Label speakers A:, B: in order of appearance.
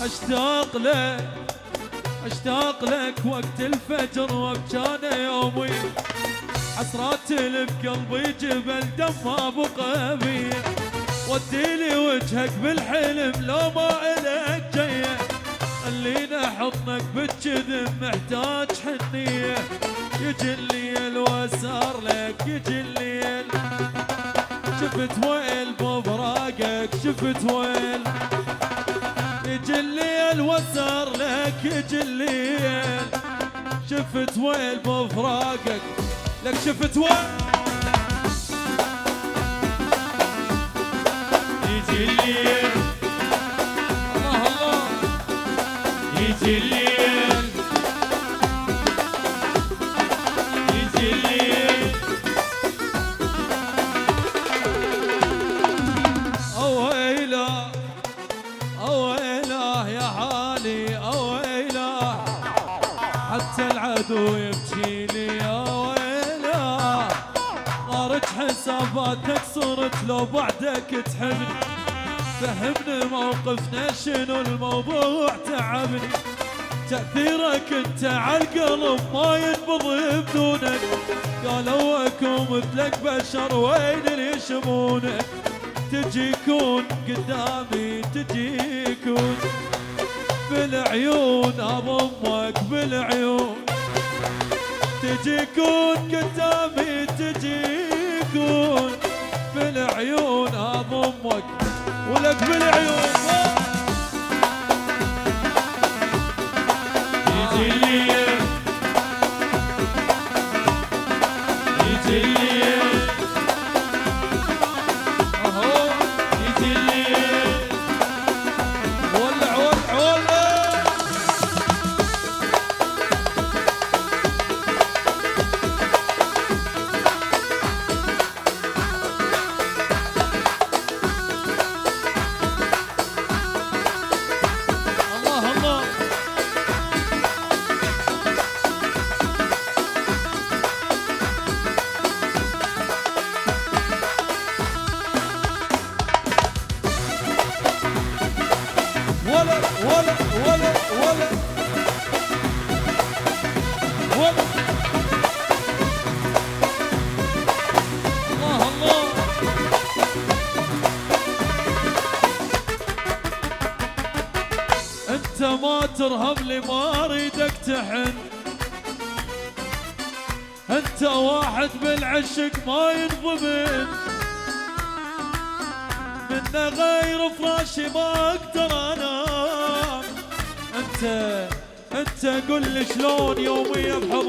A: اشتاق لك اشتاق لك وقت الفجر وبكان يومي، حسرات بقلبي جبل دم ابو قبي، وديلي وجهك بالحلم لو ما الك جيه، خلينا حضنك بالجذب محتاج حنيه، يجي الليل واسهر لك يجي الليل، شفت ويل بفراقك شفت ويل، يجي الليل واسهر لك يجي الليل، شفت ويل بفراقك لك شفت ويل، يجي الليل الله الله يجي الليل يجي الليل، اويله اويله يا حالي اويله، حتى العدو يبكي لي اويله، طارج حساباتك صرت لو بعدك تحبني، فهمني موقفنا شنو الموضوع تعبني، تأثيرك انت عالقلب ما ينبض بدونك، قالوا اكون مثلك بشر وين اللي يشمونك، تجيكون قدامي تجيكون بالعيون ابو امك بالعيون، تجيكون قدامي تجيكون بالعيون ابو امك ولك بالعيون، يجي الليل يجي الليل اهو يجي الليل، ولع ولع ولع الله الله، ولا ولا ولا ولا ولا الله الله، انت ما ترهب لي ما اريدك تحن، انت واحد بالعشق ما ينضمن، من غير فراشي ما اقدر انام، انت قل لي شلون يومي بحب